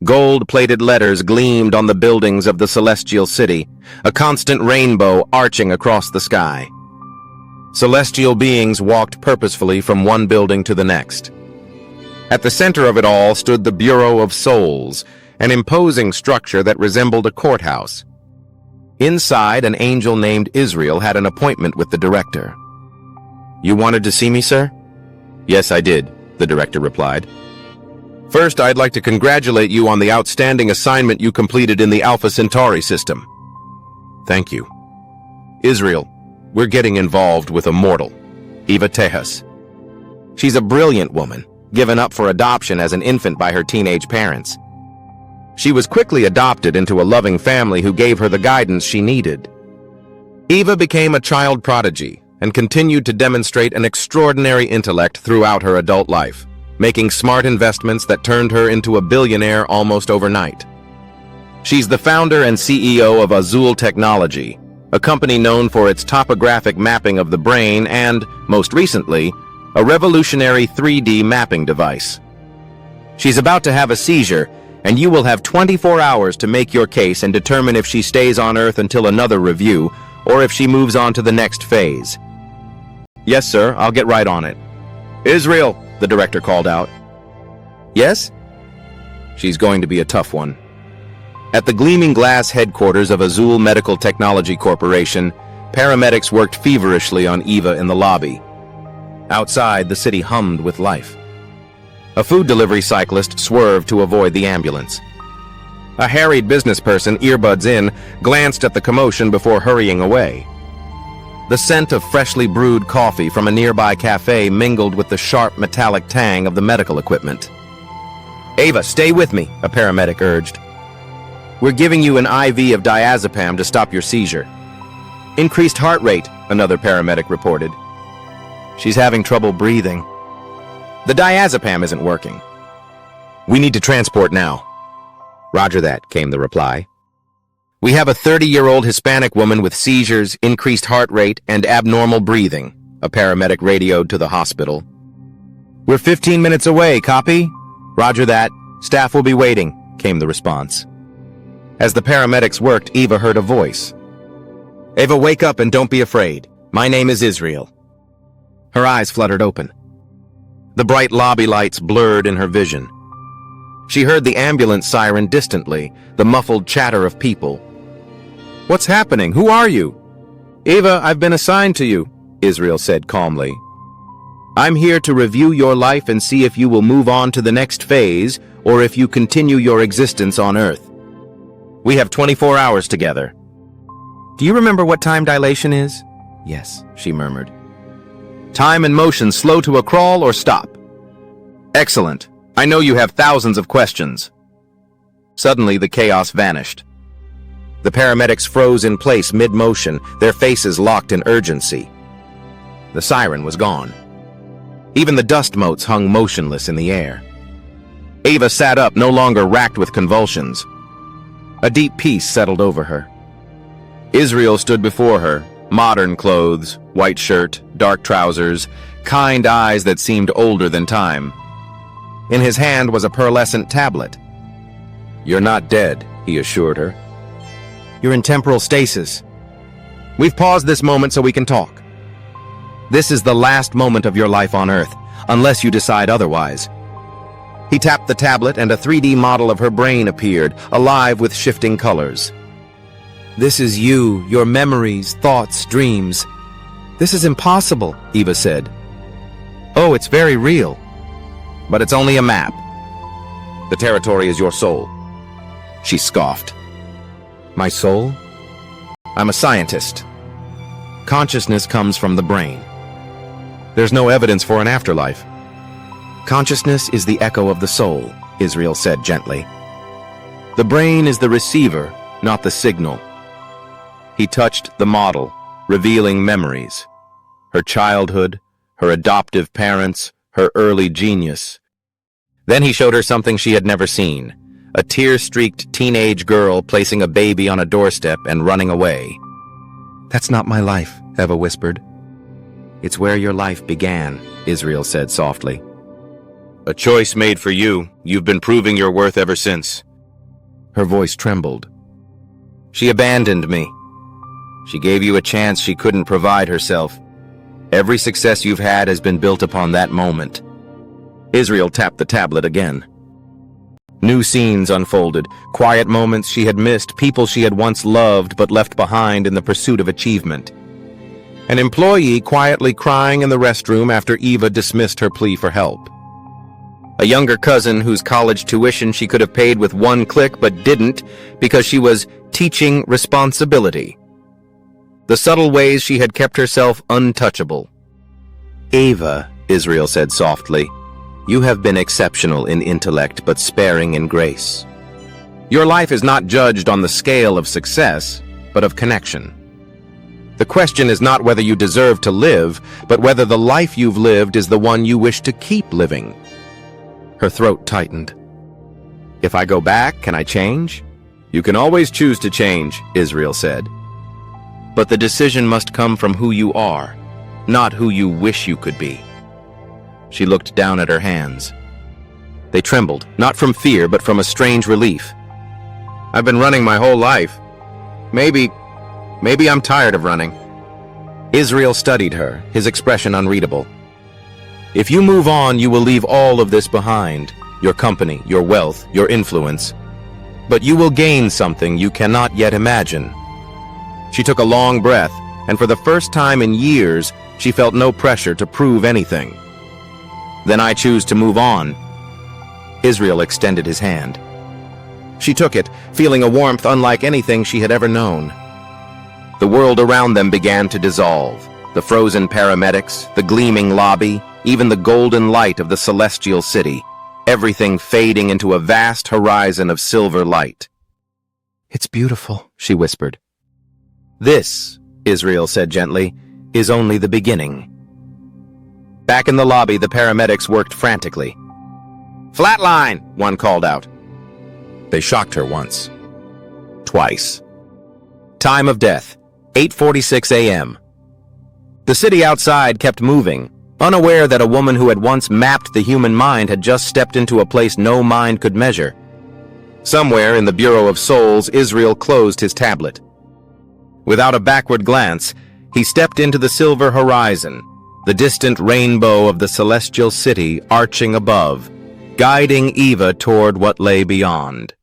Gold-plated letters gleamed on the buildings of the celestial city, a constant rainbow arching across the sky. Celestial beings walked purposefully from one building to the next. At the center of it all stood the Bureau of Souls, an imposing structure that resembled a courthouse. Inside, an angel named Israel had an appointment with the director. "You wanted to see me, sir?" "Yes, I did," the director replied. "First, I'd like to congratulate you on the outstanding assignment you completed in the Alpha Centauri system." "Thank you." "Israel, we're getting involved with a mortal, Eva Tejas. She's a brilliant woman, given up for adoption as an infant by her teenage parents. She was quickly adopted into a loving family who gave her the guidance she needed. Eva became a child prodigy and continued to demonstrate an extraordinary intellect throughout her adult life, making smart investments that turned her into a billionaire almost overnight. She's the founder and CEO of Azul Technology, a company known for its topographic mapping of the brain and, most recently, a revolutionary 3D mapping device. She's about to have a seizure, and you will have 24 hours to make your case and determine if she stays on Earth until another review, or if she moves on to the next phase. "Yes, sir, I'll get right on it." "Israel," the director called out. "Yes?" "She's going to be a tough one." At the gleaming glass headquarters of Azul Medical Technology Corporation, paramedics worked feverishly on Eva in the lobby. Outside, the city hummed with life. A food delivery cyclist swerved to avoid the ambulance. A harried businessperson, earbuds in, glanced at the commotion before hurrying away. The scent of freshly brewed coffee from a nearby cafe mingled with the sharp metallic tang of the medical equipment. "Ava, stay with me," a paramedic urged. "We're giving you an IV of diazepam to stop your seizure." "Increased heart rate," another paramedic reported. "She's having trouble breathing." "The diazepam isn't working." "We need to transport now." "Roger that," came the reply. "We have a 30-year-old Hispanic woman with seizures, increased heart rate, and abnormal breathing," a paramedic radioed to the hospital. "We're 15 minutes away, copy?" "Roger that. Staff will be waiting," came the response. As the paramedics worked, Eva heard a voice. "Eva, wake up and don't be afraid. My name is Israel." Her eyes fluttered open. The bright lobby lights blurred in her vision. She heard the ambulance siren distantly, the muffled chatter of people. "What's happening? Who are you?" "Eva, I've been assigned to you," Israel said calmly. "I'm here to review your life and see if you will move on to the next phase or if you continue your existence on Earth. We have 24 hours together." "Do you remember what time dilation is?" "Yes," she murmured. "Time and motion slow to a crawl or stop." "Excellent. I know you have thousands of questions." Suddenly, the chaos vanished. The paramedics froze in place mid-motion, their faces locked in urgency. The siren was gone. Even the dust motes hung motionless in the air. Ava sat up, no longer racked with convulsions. A deep peace settled over her. Israel stood before her, modern clothes, white shirt, dark trousers, kind eyes that seemed older than time. In his hand was a pearlescent tablet. "You're not dead," he assured her. "You're in temporal stasis. We've paused this moment so we can talk. This is the last moment of your life on Earth, unless you decide otherwise." He tapped the tablet and a 3D model of her brain appeared, alive with shifting colors. "This is you, your memories, thoughts, dreams. This is impossible," Eva said. "Oh, it's very real. But it's only a map. The territory is your soul." She scoffed. "My soul? I'm a scientist. Consciousness comes from the brain. There's no evidence for an afterlife. Consciousness is the echo of the soul," Israel said gently. "The brain is the receiver, not the signal." He touched the model, revealing memories. Her childhood, her adoptive parents, her early genius. Then he showed her something she had never seen, a tear-streaked teenage girl placing a baby on a doorstep and running away. "That's not my life," Eva whispered. "It's where your life began," Israel said softly. "A choice made for you. You've been proving your worth ever since. Her voice trembled. She abandoned me. She gave you a chance she couldn't provide herself. Every success you've had has been built upon that moment. Israel tapped the tablet again. New scenes unfolded, quiet moments she had missed, people she had once loved but left behind in the pursuit of achievement. An employee quietly crying in the restroom after Eva dismissed her plea for help. A younger cousin whose college tuition she could have paid with one click but didn't because she was teaching responsibility. The subtle ways she had kept herself untouchable. "Eva," Israel said softly, "you have been exceptional in intellect but sparing in grace. Your life is not judged on the scale of success, but of connection. The question is not whether you deserve to live, but whether the life you've lived is the one you wish to keep living." Her throat tightened. "If I go back, can I change?" "You can always choose to change," Israel said. "But the decision must come from who you are, not who you wish you could be." She looked down at her hands. They trembled, not from fear, but from a strange relief. "I've been running my whole life. Maybe I'm tired of running." Israel studied her, his expression unreadable. "If you move on, you will leave all of this behind, your company, your wealth, your influence. But you will gain something you cannot yet imagine." She took a long breath, and for the first time in years, she felt no pressure to prove anything. "Then I choose to move on." Israel extended his hand. She took it, feeling a warmth unlike anything she had ever known. The world around them began to dissolve. The frozen paramedics, the gleaming lobby, even the golden light of the celestial city, everything fading into a vast horizon of silver light. "It's beautiful," she whispered. "This," Israel said gently, "is only the beginning." Back in the lobby, the paramedics worked frantically. "Flatline!" one called out. They shocked her once. Twice. Time of death, 8:46 a.m. The city outside kept moving, unaware that a woman who had once mapped the human mind had just stepped into a place no mind could measure. Somewhere in the Bureau of Souls, Israel closed his tablet. Without a backward glance, he stepped into the silver horizon, the distant rainbow of the celestial city arching above, guiding Eva toward what lay beyond.